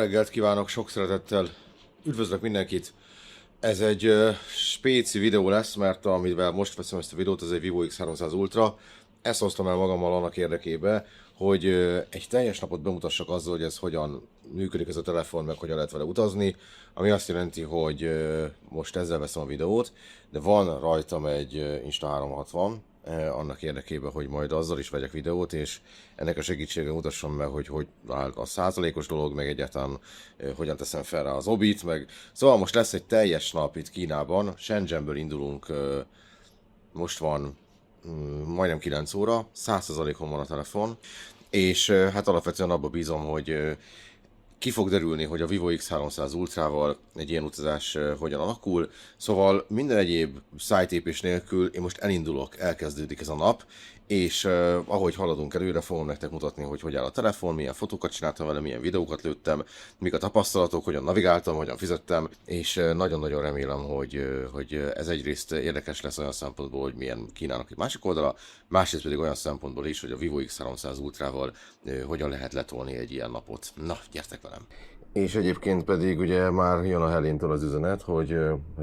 reggelt kívánok, sok szeretettel üdvözlök mindenkit. Ez egy spéci videó lesz, mert amivel most veszem ezt a videót, ez egy Vivo X300 Ultra. Ezt hoztam el magammal annak érdekében, hogy egy teljes napot bemutassak azzal, hogy ez hogyan működik ez a telefon, meg hogyan lehet vele utazni. Ami azt jelenti, hogy most ezzel veszem a videót, de van rajtam egy Insta360, annak érdekében, hogy majd azzal is vegyek videót, és ennek a segítségével mutassam meg, hogy áll a százalékos dolog, meg egyáltalán hogyan teszem fel rá az obit, meg... Szóval most lesz egy teljes nap itt Kínában, Shenzhenből indulunk, most van majdnem 9 óra, 100%-on van a telefon, és hát alapvetően abba bízom, hogy ki fog derülni, hogy a Vivo X300 Ultrával egy ilyen utazás hogyan alakul. Szóval minden egyéb szájtépés nélkül én most elindulok, elkezdődik ez a nap, és ahogy haladunk előre, fogom nektek mutatni, hogy áll a telefon, milyen fotókat csináltam vele, milyen videókat lőttem, mik a tapasztalatok, hogyan navigáltam, hogyan fizettem, és nagyon-nagyon remélem, hogy ez egyrészt érdekes lesz olyan szempontból, hogy milyen Kínának egy másik oldala, másrészt pedig olyan szempontból is, hogy a Vivo X300 Ultrával hogyan lehet letolni egy ilyen napot. Na, gyertek velem! És egyébként pedig ugye már jön a Heléntől az üzenet, hogy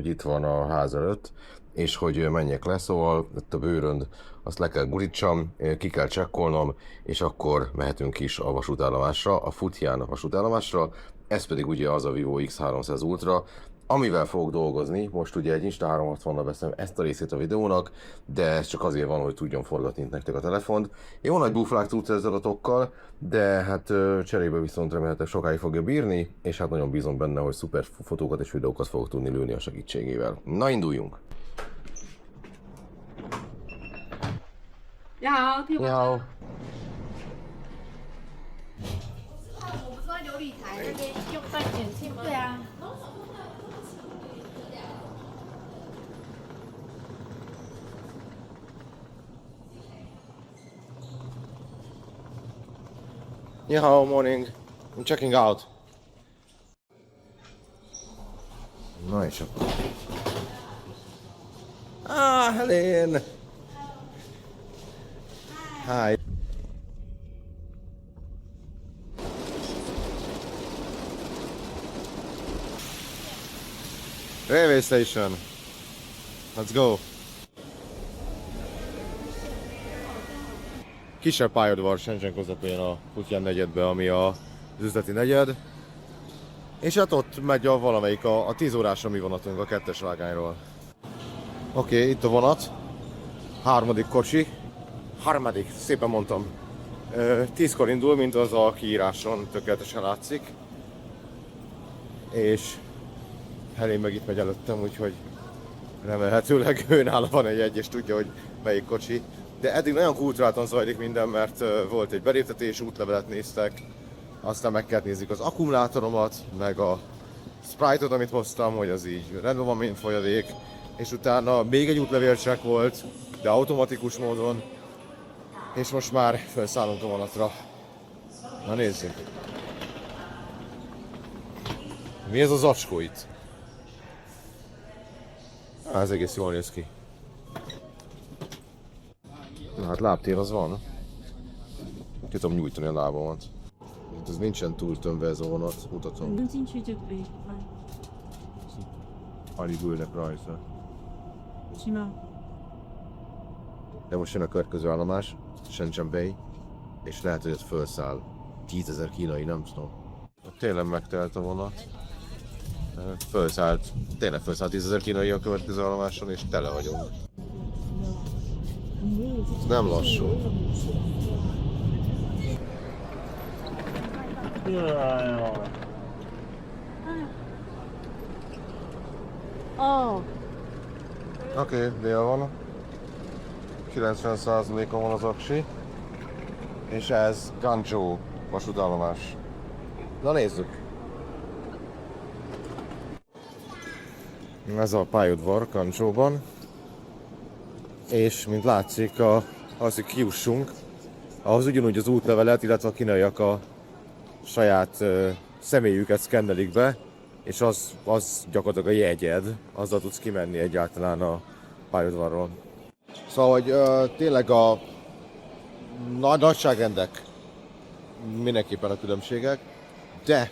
itt van a ház előtt, és hogy menjek le, szóval itt a bőrönd, azt le kell gurítsam, ki kell csekkolnom, és akkor mehetünk is a vasútállomásra, a Futian vasútállomásra. Ez pedig ugye az a Vivo X300 Ultra, amivel fogok dolgozni. Most ugye egy Insta360-nal veszem ezt a részét a videónak, de ez csak azért van, hogy tudjon forgatni nektek a telefont. Jó nagy buflák tudsz ezzel adatokkal, de hát cserébe viszont remélhetőleg sokáig fogja bírni, és hát nagyon bízom benne, hogy szuper fotókat és videókat fogok tudni lőni a segítségével. Na, induljunk! 你好，听我 你好。 我不知道有理台那边用在显器吗？对啊。你好 morning. I'm checking out. Na és akkor... Ah, Helen! Hi. Railway station. Let's go. Kisebb pályaudvar Shenzhen közepén a Futian negyedbe, ami az üzleti negyed. És hát ott megy a valamelyik a 10 órás mi vonatunk a 2-es vágányról. Oké, itt a vonat. Harmadik kocsi. Harmadik, szépen mondtam. 10-kor indul, mint az a kiíráson tökéletesen látszik. És Helén meg itt megy előttem, úgyhogy remélhetőleg ő nála van egy jegy, és tudja, hogy melyik kocsi. De eddig nagyon kultúráltan zajlik minden, mert volt egy beléptetés, útlevelet néztek, aztán meg kellett nézik az akkumulátoromat, meg a Sprite-ot, amit hoztam, hogy az így rendben van, mint folyadék, és utána még egy útlevélcsek volt, de automatikus módon, és most már felszállunk a vonatra. Na nézzük! Mi ez az acskó itt? Ez egész jól néz ki. Na hát lábtér az van. Ki tudom nyújtani a lábamat. Ez nincsen túl tömve ez a vonat, mutatom. Alig ülnek rajta. De most jön a következő állomás, Shenzhen Bay, és lehet, hogy ez felszáll 10 000 kínai, nem tudom. Tényleg megtelt a vonat. Tényleg felszállt 10 000 kínai a következő állomáson, és tele vagyunk. Ez nem lassú. Oké, dél van. 90%-on van az aksi. És ez Guangzhou vasútállomás. Na nézzük! Ez a pályaudvar Guangzhouban. És mint látszik, az, hogy kiussunk, ahhoz ugyanúgy az útlevelet, illetve a kínaiak a saját személyüket szkennelik be, és az gyakorlatilag a jegyed, azzal tudsz kimenni egyáltalán a pályaudvarról. Szóval, hogy tényleg a nagyságrendek mindenképpen a különbségek, de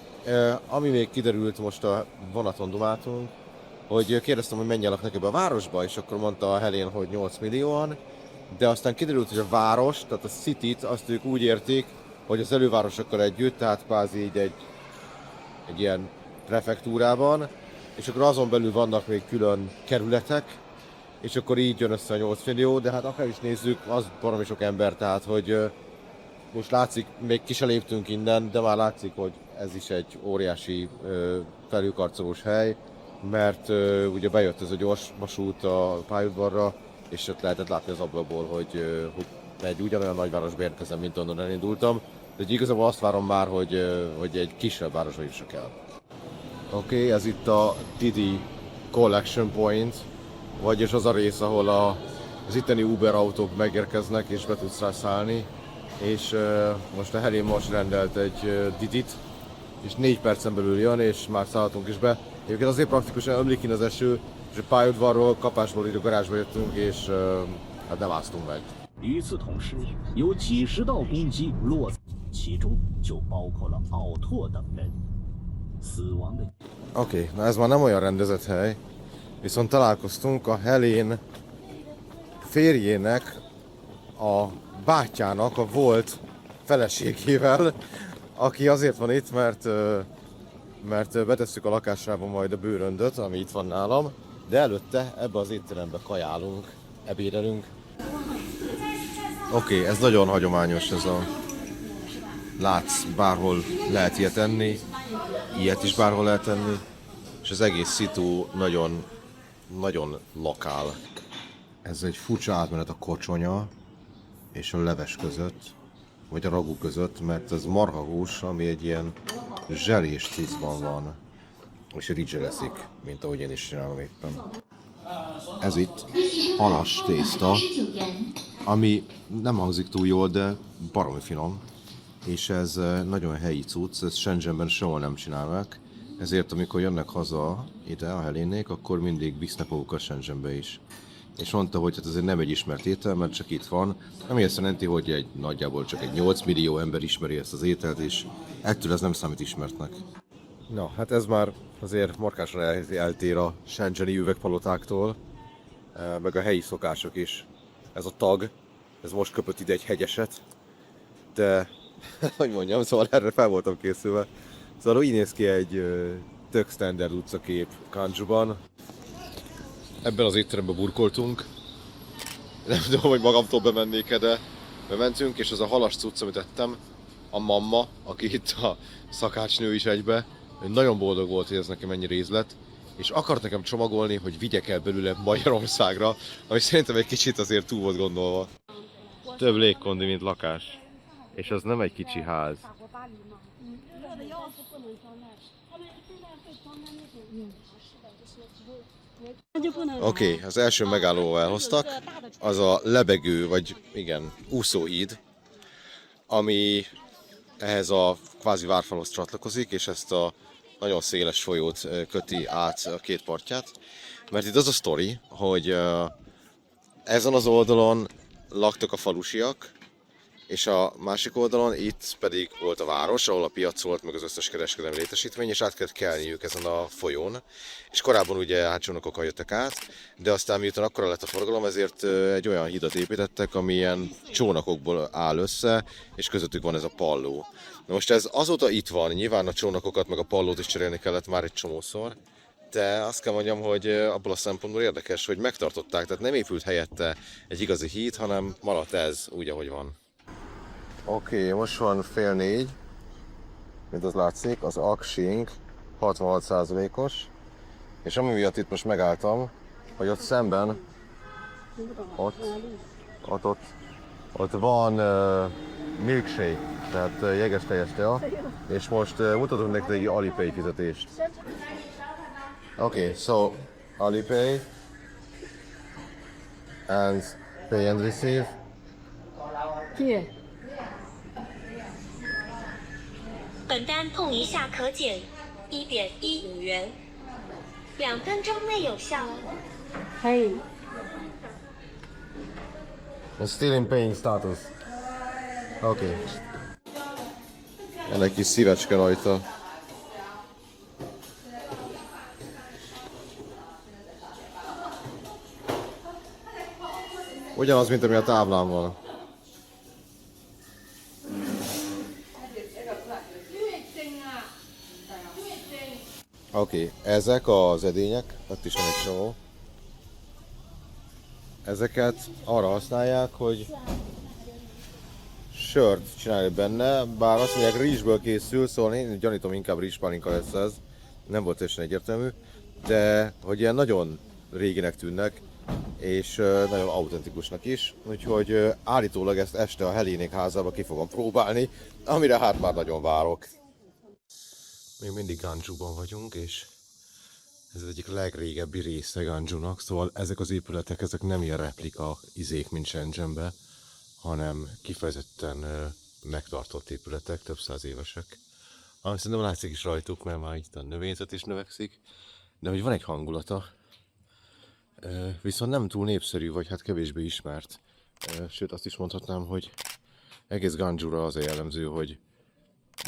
Ami még kiderült, most a vonaton dumáltunk, hogy kérdeztem, hogy mennyien laknak ebbe a városba, és akkor mondta a Helen, hogy 8 millióan, de aztán kiderült, hogy a város, tehát a City-t, azt ők úgy értik, hogy az elővárosokkal együtt, tehát kvázi így egy ilyen prefektúrában, és akkor azon belül vannak még külön kerületek, és akkor így jön össze a 8 millió, de hát akár is nézzük, az baromi sok ember, tehát hogy most látszik, még ki se léptünk innen, de már látszik, hogy ez is egy óriási felhőkarcolós hely, mert ugye bejött ez a gyors vasút a pályaudvarra, és ott lehetett látni az ablakból, hogy egy ugyanolyan nagyvárosba érkezem, mint onnan elindultam, de igazából azt várom már, hogy egy kisebb városba jussak el. Oké, ez itt a Didi Collection Point, vagyis az a rész, ahol az itteni Uber autók megérkeznek és be tudsz rá szállni. És most a Helen most rendelt egy Didit, és 4 percen belül jön, és már szállhatunk is be. Egyébként azért praktikusan ömlik ki az eső, és a pályaudvarról, kapásból így a garázsba jöttünk, és hát nem áztunk meg. 与此同时，有几十道攻击落，其中就包括了奥拓等人。死亡的 Oké, na ez már nem olyan rendezett hely, viszont találkoztunk a Helen férjének, a bátyjának, a volt feleségével, aki azért van itt, mert betesszük a lakásába majd a bőröndöt, ami itt van nálam, de előtte ebbe az étterembe kajálunk, ebédelünk. Oké, ez nagyon hagyományos, ez a... Látsz, bárhol lehet ilyet enni, ilyet is bárhol lehet enni, és az egész szitu nagyon, nagyon lokál. Ez egy furcsa átmenet a kocsonya és a leves között, vagy a ragu között, mert ez marhahús, ami egy ilyen zselés cuccban van, és rizseleszik, mint ahogy én is csinálom éppen. Ez itt halas tészta, ami nem hangzik túl jól, de baromi finom, és ez nagyon helyi cucc, ezt Shenzhenben sehol nem csinálnak, ezért amikor jönnek haza ide a Helénék, akkor mindig visznek magukat Shenzhenbe is. És mondta, hogy hát ez nem egy ismert étel, mert csak itt van, ami azt jelenti, hogy nagyjából csak egy 8 millió ember ismeri ezt az ételt, és ettől ez nem számít ismertnek. Na, hát ez már azért markásan eltér a shenzheni üvegpalotáktól, meg a helyi szokások is. Ez a tag, ez most köpött ide egy hegyeset, de, hogy mondjam, szóval erre fel voltam készülve. Szóval így néz ki egy tök standard utcakép Kanjuban. Ebben az étteremben burkoltunk. Nem tudom, hogy magamtól bemennék-e, de bementünk, és az a halas cucc, amit ettem, a mamma, aki itt a szakácsnő is egybe, nagyon boldog volt, hogy ez nekem ennyi ízlet, és akart nekem csomagolni, hogy vigyek el belőle Magyarországra, ami szerintem egy kicsit azért túl volt gondolva. Több légkondi, mint lakás. És az nem egy kicsi ház. Oké, az első megállóval elhoztak, az a lebegő, vagy igen, úszóhíd, ami ehhez a kvázi várfalhoz csatlakozik, és ezt a nagyon széles folyót köti át a két partját. Mert itt az a sztori, hogy ezen az oldalon laktak a falusiak, és a másik oldalon itt pedig volt a város, ahol a piac volt, meg az összes kereskedelmi létesítmény, és át kellett kelniük ezen a folyón. És korábban ugye csónakokkal jöttek át, de aztán miután akkora lett a forgalom, ezért egy olyan hidat építettek, ami ilyen csónakokból áll össze, és közöttük van ez a palló. Na most ez azóta itt van, nyilván a csónakokat meg a pallót is cserélni kellett már egy csomószor, de azt kell mondjam, hogy abból a szempontból érdekes, hogy megtartották, tehát nem épült helyette egy igazi híd, hanem maradt ez úgy, ahogy van. Oké, most van 3:30, mint az látszik, az aksink 66%-os, és ami miatt itt most megálltam, hogy ott szemben, ott van milkshake, tehát jeges teljes tea, és most mutatunk nektek egy Alipay fizetést. Oké, so Alipay, and pay and receive. 本单碰一下可减1.15元，2分钟内有效。 Hey. Still in paying status. Oké. Van egy kis szívecske rajta. Ugyanaz, mint ami a táblán van. Oké, ezek az edények, ott is van egy csomó. Ezeket arra használják, hogy sört csinálni benne, bár azt mondják rizsből készül, szóval én gyanítom inkább rizspálinka lesz ez. Nem volt teljesen egyértelmű, de hogy ilyen nagyon réginek tűnnek, és nagyon autentikusnak is, úgyhogy állítólag ezt este a Helénék házába ki fogom próbálni, amire hát már nagyon várok. Még mindig Ganzsúban vagyunk, és ez az egyik legrégebbi része Ganzsúnak, szóval ezek az épületek, ezek nem ilyen replika izék, mint Shenzhenbe, hanem kifejezetten megtartott épületek, több száz évesek. Ami szerintem látszik is rajtuk, mert már itt a növényzet is növekszik, de hogy van egy hangulata, viszont nem túl népszerű, vagy hát kevésbé ismert. Sőt, azt is mondhatnám, hogy egész Ganzsúra az a jellemző, hogy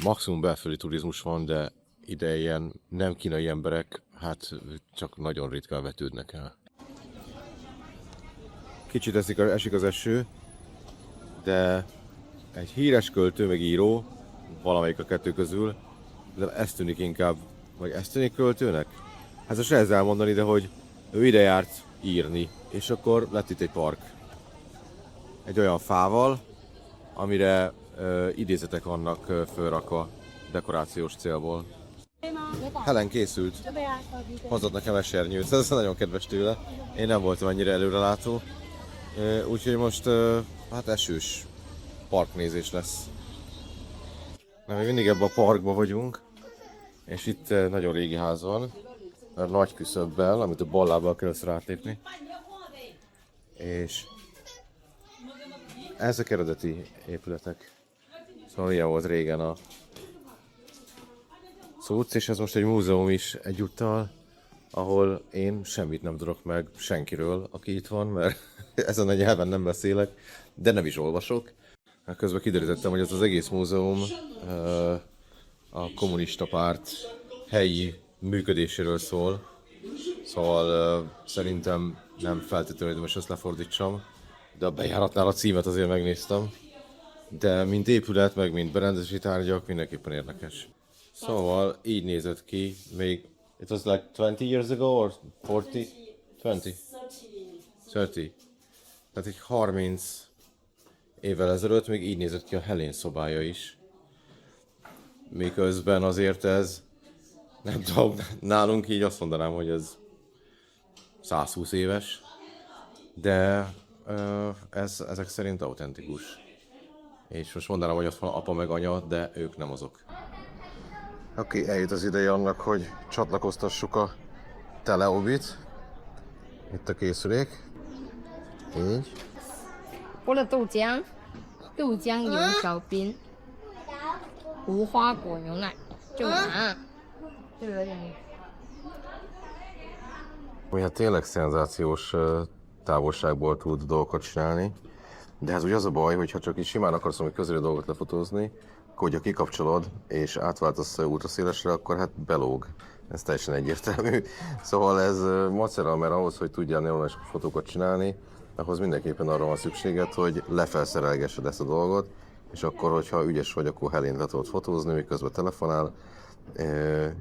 maximum belföldi turizmus van, de ide ilyen nem kínai emberek, hát csak nagyon ritkán vetődnek el. Kicsit esik az eső, de egy híres költő, meg író, valamelyik a kettő közül, de ez tűnik inkább, vagy ez tűnik költőnek? Hát most ehhez elmondani, de hogy ő ide járt írni, és akkor lett itt egy park. Egy olyan fával, amire idézetek vannak fölrakva dekorációs célból. Helen készült, hozott nekem esernyőt, ez nagyon kedves tőle. Én nem voltam ennyire előrelátó, úgyhogy most hát esős parknézés lesz. Na, még mindig ebben a parkban vagyunk, és itt nagyon régi ház van, nagy küszöbbel, amit a bal lábbal kell rátépni. És ezek eredeti épületek. Szóval ilyen volt régen a cucc, és ez most egy múzeum is egyúttal, ahol én semmit nem tudok meg senkiről, aki itt van, mert ezen a nyelven nem beszélek, de nem is olvasok. Közben kiderítettem, hogy ez az egész múzeum a kommunista párt helyi működéséről szól. Szóval szerintem nem feltétlenül, hogy most ezt lefordítsam, de a bejáratnál a címet azért megnéztem. De mint épület, meg mint berendezési tárgyak mindenképpen érdekes. Szóval így nézett ki, még it was like 20 years ago or 40? 20? 30. Tehát egy 30 évvel ezelőtt még így nézett ki a Helén szobája is. Miközben azért ez, nem tudom, nálunk így azt mondanám, hogy ez 120 éves, de ezek szerint autentikus. És most mondanám, hogy ott van apa meg anya, de ők nem azok. Oké, eljött az ideje annak, hogy csatlakoztassuk a teleobit. Itt a készülék. Így. 我的豆浆，豆浆油小冰，无花果牛奶，就拿，这个有点。 Mi hát tényleg szenzációs távolságból tud dolgokat csinálni, de hát ugye az a baj, hogy ha csak így simán akarsz valami közeli dolgot lefotózni, akkor hogyha kikapcsolod és átváltasz ultraszélesre, akkor hát belóg. Ez teljesen egyértelmű. Szóval ez macera, mert ahhoz, hogy tudjál neonos fotókat csinálni, ahhoz mindenképpen arra van szükséged, hogy lefelszerelgessed ezt a dolgot, és akkor, hogyha ügyes vagy, akkor Helén le tudod fotózni, miközben telefonál,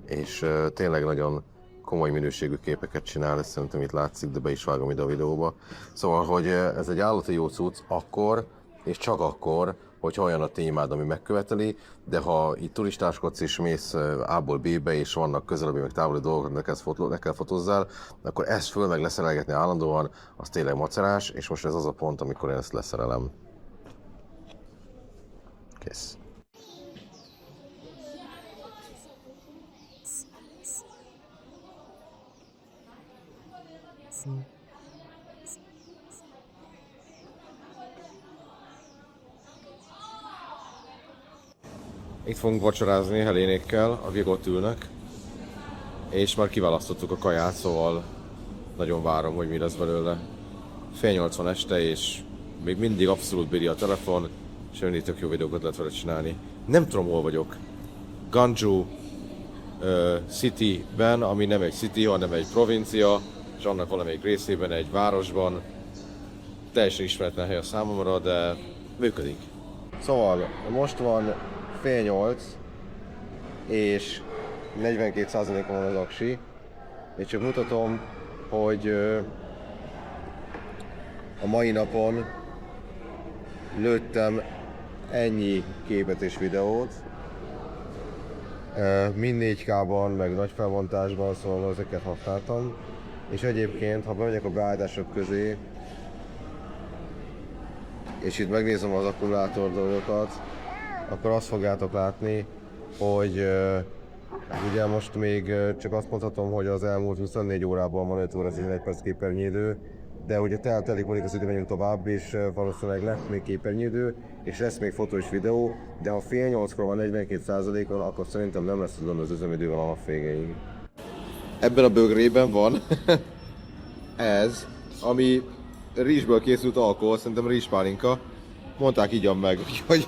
és tényleg nagyon komoly minőségű képeket csinál, ezt szerintem itt látszik, de be is vágom ide a videóba. Szóval, hogy ez egy állati jó cucc akkor, és csak akkor, hogyha olyan a témád, ami megköveteli, de ha itt turistáskodsz és mész A-ból B-be, és vannak közelebbi meg távoli dolgok, neked fotózzál, akkor ezt föl meg leszerelgetni állandóan, az tényleg macerás, és most ez az a pont, amikor én ezt leszerelem. Kész. Itt fogunk vacsorázni Helénékkel, akik ott ülnek, és már kiválasztottuk a kaját, szóval nagyon várom, hogy mi lesz belőle. Fél 80 este, és még mindig abszolút bírja a telefon, és mindig tök jó videókat lehet vele csinálni. Nem tudom, hol vagyok. Ganzsú City-ben, ami nem egy city, hanem egy provincia, és annak valamelyik részében egy városban. teljesen ismeretlen hely a számomra, de működik. Szóval most van fél 8, és 42%-on van az aksi, és csak mutatom, hogy a mai napon lőttem ennyi képet és videót, mind 4K-ban, meg nagy felbontásban, szóval ezeket használtam. És egyébként, ha bemegyek a beállítások közé, és itt megnézem az akkumulátor dolgokat, akkor azt fogjátok látni, hogy ugye most még csak azt mondhatom, hogy az elmúlt 24 órában van 5 óra 11 perc képernyőidő, de ugye telik múlik az idő, megyünk tovább, és valószínűleg lesz még képernyőidő, és lesz még fotó és videó, de ha fél 8-kor van 42%-on, akkor szerintem nem lesz az üzemidővel a nap végéig. Ebben a bögrében van ez, ami rizsből készült alkohol, szerintem rizspálinka. Mondták, igyam meg, hogy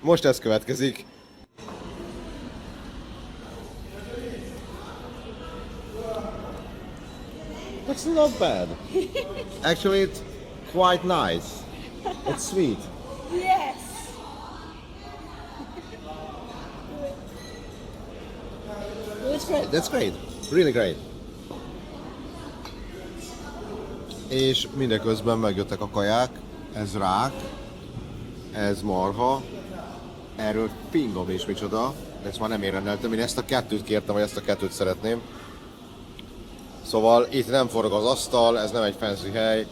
most ez következik. That's not bad. Actually, it's quite nice. It's sweet. Yes. It's great. That's great. Really great. És mindeközben megjöttek a kaják. Ez rák, ez marha, erről fingom és micsoda. Ezt már nem én rendeltem, én ezt a kettőt kértem, vagy ezt a kettőt szeretném. Szóval itt nem forog az asztal, ez nem egy fancy hely,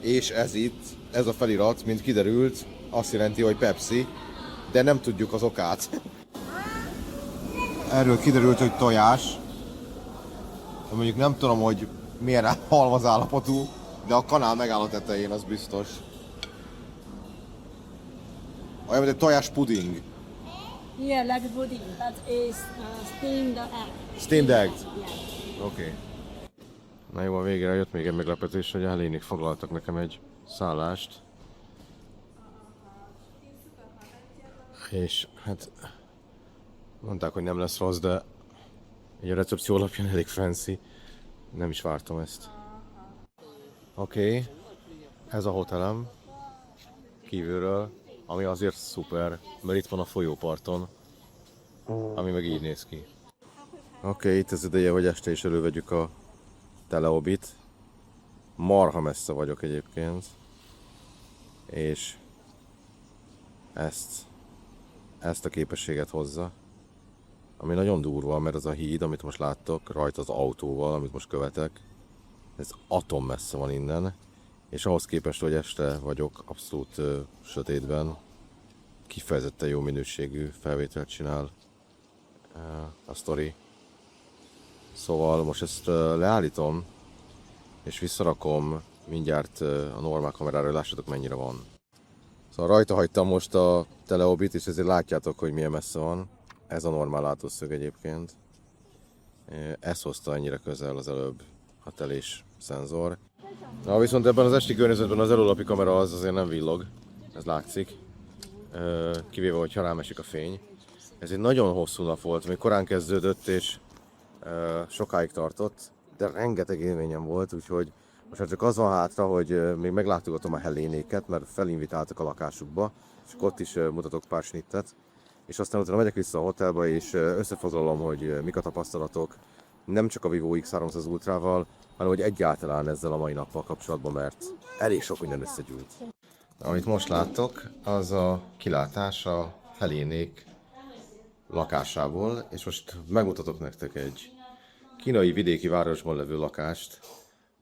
és ez itt, ez a felirat, mint kiderült, azt jelenti, hogy Pepsi, de nem tudjuk az okát. Erről kiderült, hogy tojás, mondjuk nem tudom, hogy milyen halmaz állapotú, de a kanál megáll a tetején, az biztos. Olyan, mint egy tojás puding. Yeah, like pudding. That is steamed egg. Steamed egg. Yeah. Oké. Na jó, a végére jött még egy meglepetés, hogy Hellénik foglaltak nekem egy szállást. És hát mondták, hogy nem lesz rossz, de egy a recepció alapján elég fancy. Nem is vártam ezt. Oké. Ez a hotelem kívülről, ami azért szuper, mert itt van a folyóparton, ami meg így néz ki. Oké, itt az ideje, hogy este is elővegyük a teleobit. Marha messze vagyok egyébként. És ezt a képességet hozza. Ami nagyon durva, mert az a híd, amit most láttok, rajta az autóval, amit most követek, ez atom messze van innen. És ahhoz képest, hogy este vagyok, abszolút sötétben, kifejezetten jó minőségű felvételt csinál a sztori. Szóval most ezt leállítom, és visszarakom mindjárt a normál kamerára, hogy lássatok mennyire van. Szóval rajta hagytam most a teleobit, és ezért látjátok, hogy milyen messze van. Ez a normál látószög egyébként. Ez hozta ennyire közel az előbb a telés szenzor. Na, viszont ebben az esti környezetben az előlapi kamera az azért nem villog, ez látszik. Kivéve, hogyha rám esik a fény. Ez egy nagyon hosszú nap volt, még korán kezdődött és sokáig tartott, de rengeteg élményem volt, úgyhogy most már csak az van hátra, hogy még meglátogatom a Hellénéket, mert felinvitáltak a lakásukba, és ott is mutatok pár snittet. És aztán utána megyek vissza a hotelba, és összefoglalom, hogy mik a tapasztalatok, nem csak a Vivo X300 Ultrával, hanem hogy egyáltalán ezzel a mai nappal kapcsolatban, mert elég sok minden összegyűlt. Amit most láttok, az a kilátás a Hellénék lakásából, és most megmutatok nektek egy kínai vidéki városban levő lakást,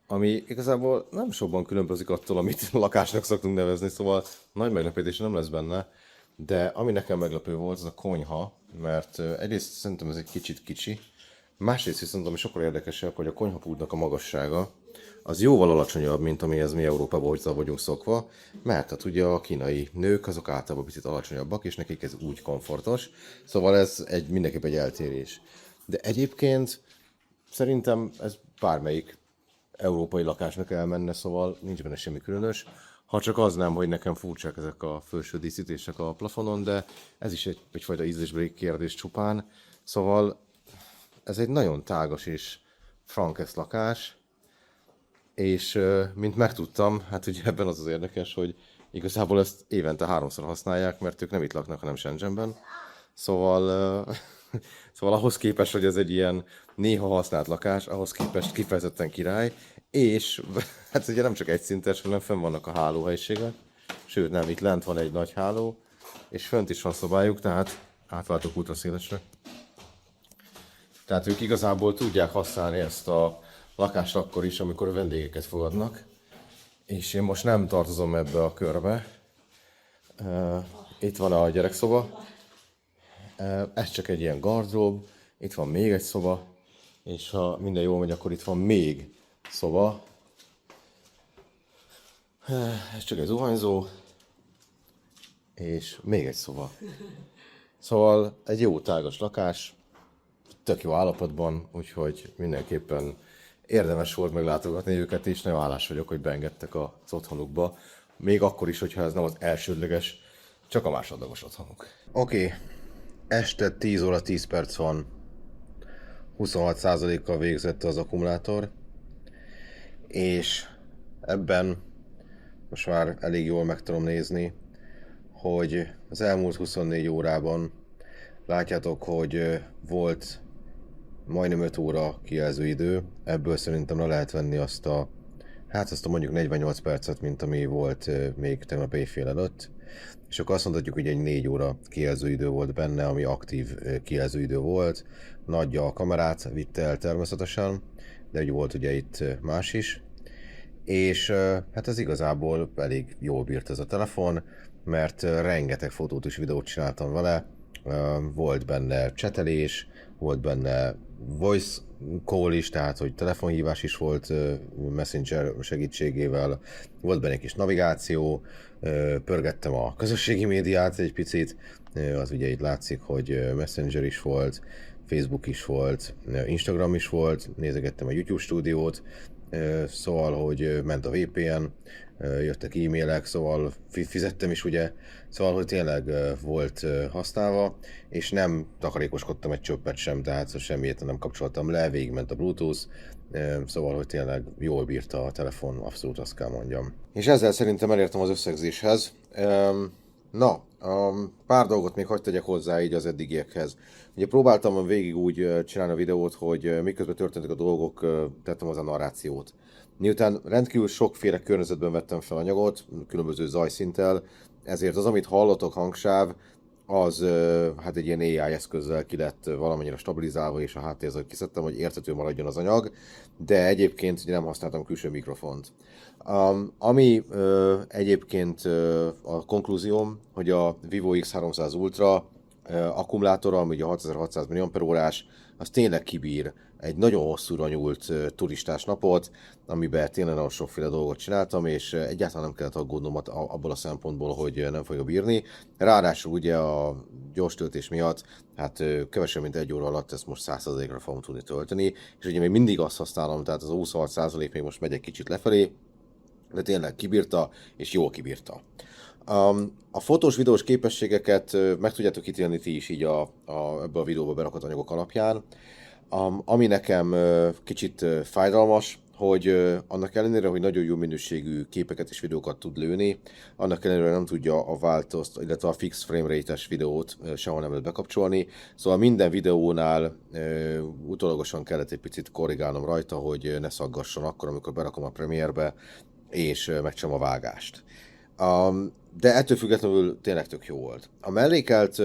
ami igazából nem sokban különbözik attól, amit lakásnak szoktunk nevezni, szóval nagy meglepetés nem lesz benne, de ami nekem meglepő volt, az a konyha, mert egyrészt szerintem ez egy kicsit kicsi, másrészt viszont ami sokkal érdekesebb, hogy a konyhapultnak a magassága az jóval alacsonyabb, mint amihez mi Európában hozzá vagyunk szokva, mert hát ugye a kínai nők azok általában picit alacsonyabbak, és nekik ez úgy komfortos, szóval ez mindenképp egy eltérés. De egyébként szerintem ez bármelyik európai lakásnak elmenne, szóval nincs benne semmi különös. Ha csak az nem, hogy nekem furcsák ezek a felső díszítések a plafonon, de ez is egyfajta ízlésbeli kérdés csupán. Szóval ez egy nagyon tágas és frankesz lakás. és mint megtudtam, hát ugye ebben az érdekes, hogy igazából ezt évente 3-szor használják, mert ők nem itt laknak, hanem Shenzhenben. Szóval, szóval ahhoz képest, hogy ez egy ilyen néha használt lakás, ahhoz képest kifejezetten király, és hát ugye nem csak egyszintes, hanem fenn vannak a hálóhelyiségek, sőt nem, itt lent van egy nagy háló, és fönt is van szobájuk, tehát átváltok ultraszélesre. Tehát ők igazából tudják használni ezt a lakást akkor is, amikor a vendégeket fogadnak. És én most nem tartozom ebbe a körbe. Itt van a gyerekszoba. Ez csak egy ilyen gardrób. Itt van még egy szoba. És ha minden jól megy, akkor itt van még szoba. Ez csak egy zuhanyzó. És még egy szoba. Szóval egy jó tágas lakás. Tök jó állapotban, úgyhogy mindenképpen érdemes volt meglátogatni őket, és nagyon hálás vagyok, hogy beengedtek az otthonukba. Még akkor is, hogyha ez nem az elsődleges, csak a másodlagos otthonuk. Oké, este 10 óra 10 perc van. 26%-kal végzett az akkumulátor. És ebben most már elég jól meg tudom nézni, hogy az elmúlt 24 órában látjátok, hogy volt majdnem 5 óra kijelzőidő, ebből szerintem le lehet venni azt a mondjuk 48 percet, mint ami volt még tegnap éjfél előtt. És akkor azt mondhatjuk, hogy egy 4 óra kijelzőidő volt benne, ami aktív kijelzőidő volt. Nagyja a kamerát vitte el természetesen, de úgy volt ugye itt más is. És hát ez igazából elég jól bírt ez a telefon, mert rengeteg fotót és videót csináltam vele. Volt benne csetelés, volt benne voice call is, tehát hogy telefonhívás is volt Messenger segítségével, volt benne egy kis navigáció, pörgettem a közösségi médiát egy picit, az ugye itt látszik, hogy Messenger is volt, Facebook is volt, Instagram is volt, nézegettem a YouTube stúdiót, szóval, hogy ment a VPN, jöttek e-mailek, szóval fizettem is ugye, szóval, hogy tényleg volt használva, és nem takarékoskodtam egy csöppet sem, tehát semmiért nem kapcsoltam le, végigment a Bluetooth, szóval, hogy tényleg jól bírta a telefon, abszolút azt kell mondjam. És ezzel szerintem elértem az összegzéshez. Pár dolgot még hagyd tegyek hozzá így az eddigiekhez. Ugye próbáltam végig úgy csinálni a videót, hogy miközben történtek a dolgok, tettem az a narrációt. Miután rendkívül sokféle környezetben vettem fel anyagot, különböző zajszinttel, ezért az, amit hallotok hangsáv, az hát egy ilyen AI eszközzel ki lett valamennyire stabilizálva, és a háttérzajt kiszedtem, hogy érthető maradjon az anyag, de egyébként ugye nem használtam külső mikrofont. Ami egyébként a konklúzióm, hogy a Vivo X300 Ultra akkumulátora, ami ugye 6600 mAh, az tényleg kibír egy nagyon hosszúra nyúlt turistás napot, amiben tényleg nagyon sokféle dolgot csináltam, és egyáltalán nem kellett aggódnom abból a szempontból, hogy nem fogja bírni. Ráadásul ugye a gyors töltés miatt, hát kevesebb mint 1 óra alatt ezt most 100%-ra fogom tudni tölteni, és ugye még mindig azt használom, tehát az a 26% még most megy egy kicsit lefelé, de tényleg kibírta, és jól kibírta. A fotós, videós képességeket meg tudjátok ítélni ti is így ebbe a videóba berakott anyagok alapján. Ami nekem kicsit fájdalmas, hogy annak ellenére, hogy nagyon jó minőségű képeket és videókat tud lőni, annak ellenére nem tudja a változt, illetve a fix frame rate-es videót sehol nem lehet bekapcsolni. Szóval minden videónál utólagosan kellett egy picit korrigálnom rajta, hogy ne szaggasson akkor, amikor berakom a Premiere-be, és megcsinálom a vágást. De ettől függetlenül tényleg tök jó volt. A mellékelt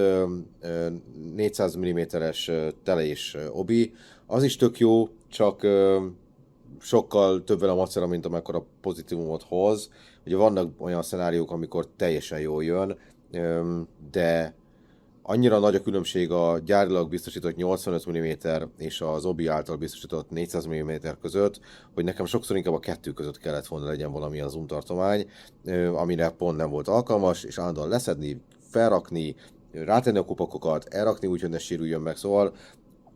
400 mm-es tele és obi, az is tök jó, csak sokkal több vele a macera, mint amekkora pozitívumot hoz. Ugye vannak olyan szenáriók, amikor teljesen jól jön, de annyira nagy a különbség a gyárilag biztosított 85 mm és az obi által biztosított 400 mm között, hogy nekem sokszor inkább a kettő között kellett volna legyen valamilyen zoom tartomány, amire pont nem volt alkalmas, és állandóan leszedni, felrakni, rátenni a kupakokat, elrakni úgy, hogy ne sérüljön meg, szóval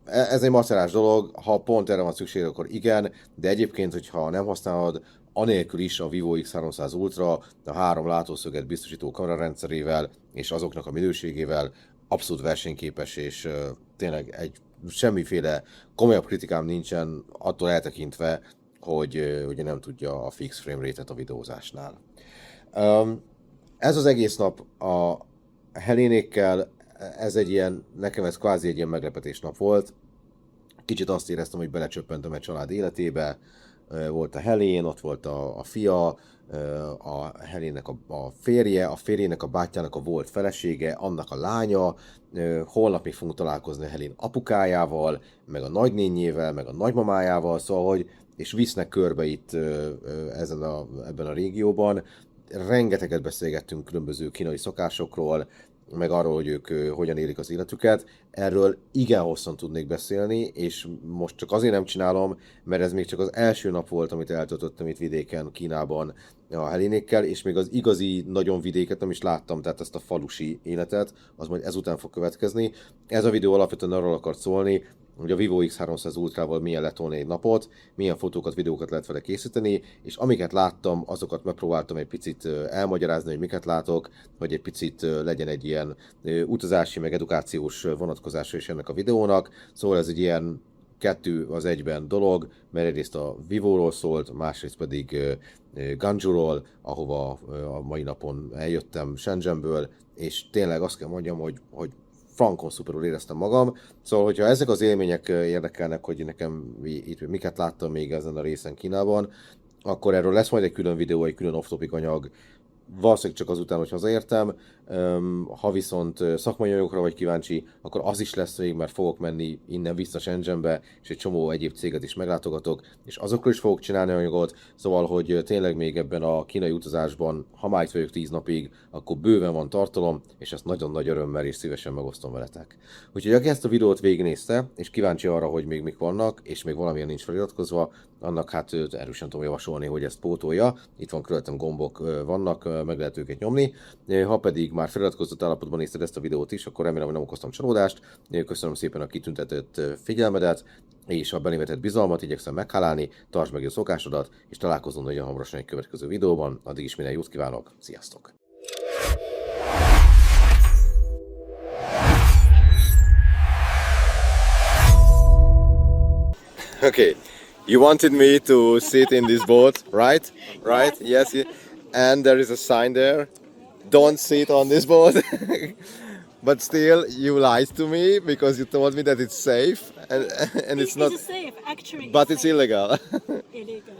ez egy macerás dolog, ha pont erre van szükség, akkor igen, de egyébként, hogyha nem használod, anélkül is a Vivo X300 Ultra a 3 látószöget biztosító kamerarendszerével és azoknak a minőségével abszolút versenyképes, és tényleg semmiféle komolyabb kritikám nincsen attól eltekintve, hogy ugye nem tudja a fix frame rate-et a videózásnál. Ez az egész nap a Helénékkel, ez egy ilyen, nekem ez kvázi egy ilyen meglepetés nap volt. Kicsit azt éreztem, hogy belecsöppentem egy család életébe. Volt a Helén, ott volt a fia, a Helének a férje, a férjének a bátyjának a volt felesége, annak a lánya. Holnap még fogunk találkozni a Helén apukájával, meg a nagynényével, meg a nagymamájával, szóval, hogy és visznek körbe itt ebben a régióban. Rengeteget beszélgettünk különböző kínai szokásokról, meg arról, hogy ők hogyan élik az életüket. Erről igen hosszan tudnék beszélni, és most csak azért nem csinálom, mert ez még csak az első nap volt, amit eltöltöttem itt vidéken, Kínában a Helénékkel, és még az igazi nagyon vidéket nem is láttam, tehát ezt a falusi életet, az majd ezután fog következni. Ez a videó alapvetően arról akart szólni, hogy a Vivo X300 Ultrával milyen letolni egy napot, milyen fotókat, videókat lehet vele készíteni, és amiket láttam, azokat megpróbáltam egy picit elmagyarázni, hogy miket látok, hogy egy picit legyen egy ilyen utazási, meg edukációs vonatkozása is ennek a videónak. Szóval ez egy ilyen 2 az 1-ben dolog, mert egyrészt a Vivo-ról szólt, másrészt pedig Ganzhouról, ahova a mai napon eljöttem Shenzhenből, és tényleg azt kell mondjam, hogy frankon szuperul éreztem magam. Szóval, hogyha ezek az élmények érdekelnek, hogy nekem itt miket láttam még ezen a részen Kínában, akkor erről lesz majd egy külön videó, egy külön off-topic anyag, valószínűleg csak azután, hogy hazaértem. Ha viszont szakmai anyagokra vagy kíváncsi, akkor az is lesz még, mert fogok menni innen vissza Shenzhenbe, és egy csomó egyéb céget is meglátogatok, és azokról is fogok csinálni anyagot, szóval, hogy tényleg még ebben a kínai utazásban, ha már itt vagyok 10 napig, akkor bőven van tartalom, és ezt nagyon nagy örömmel és szívesen megosztom veletek. Úgyhogy aki ezt a videót végignézte, és kíváncsi arra, hogy még mik vannak, és még valamilyen nincs feliratkozva, annak hát erősen tudom javasolni, hogy ezt pótolja. Itt van körülöttem gombok vannak, meg lehet őket nyomni. Ha pedig már feliratkozott állapotban nézted ezt a videót is, akkor remélem, hogy nem okoztam csalódást. Köszönöm szépen a kitüntetett figyelmedet, és a belévetett bizalmat igyekszem meghálálni. Tartsd meg a szokásodat, és találkozunk nagyon hamarosan egy következő videóban. Addig is minden jót kívánok, sziasztok! Okay, you wanted me to sit in this boat, right? Right? Yes. And there is a sign there. Don't sit on this boat. But still, you lied to me because you told me that it's safe, and it's not. It's safe, actually. But it's illegal. Illegal.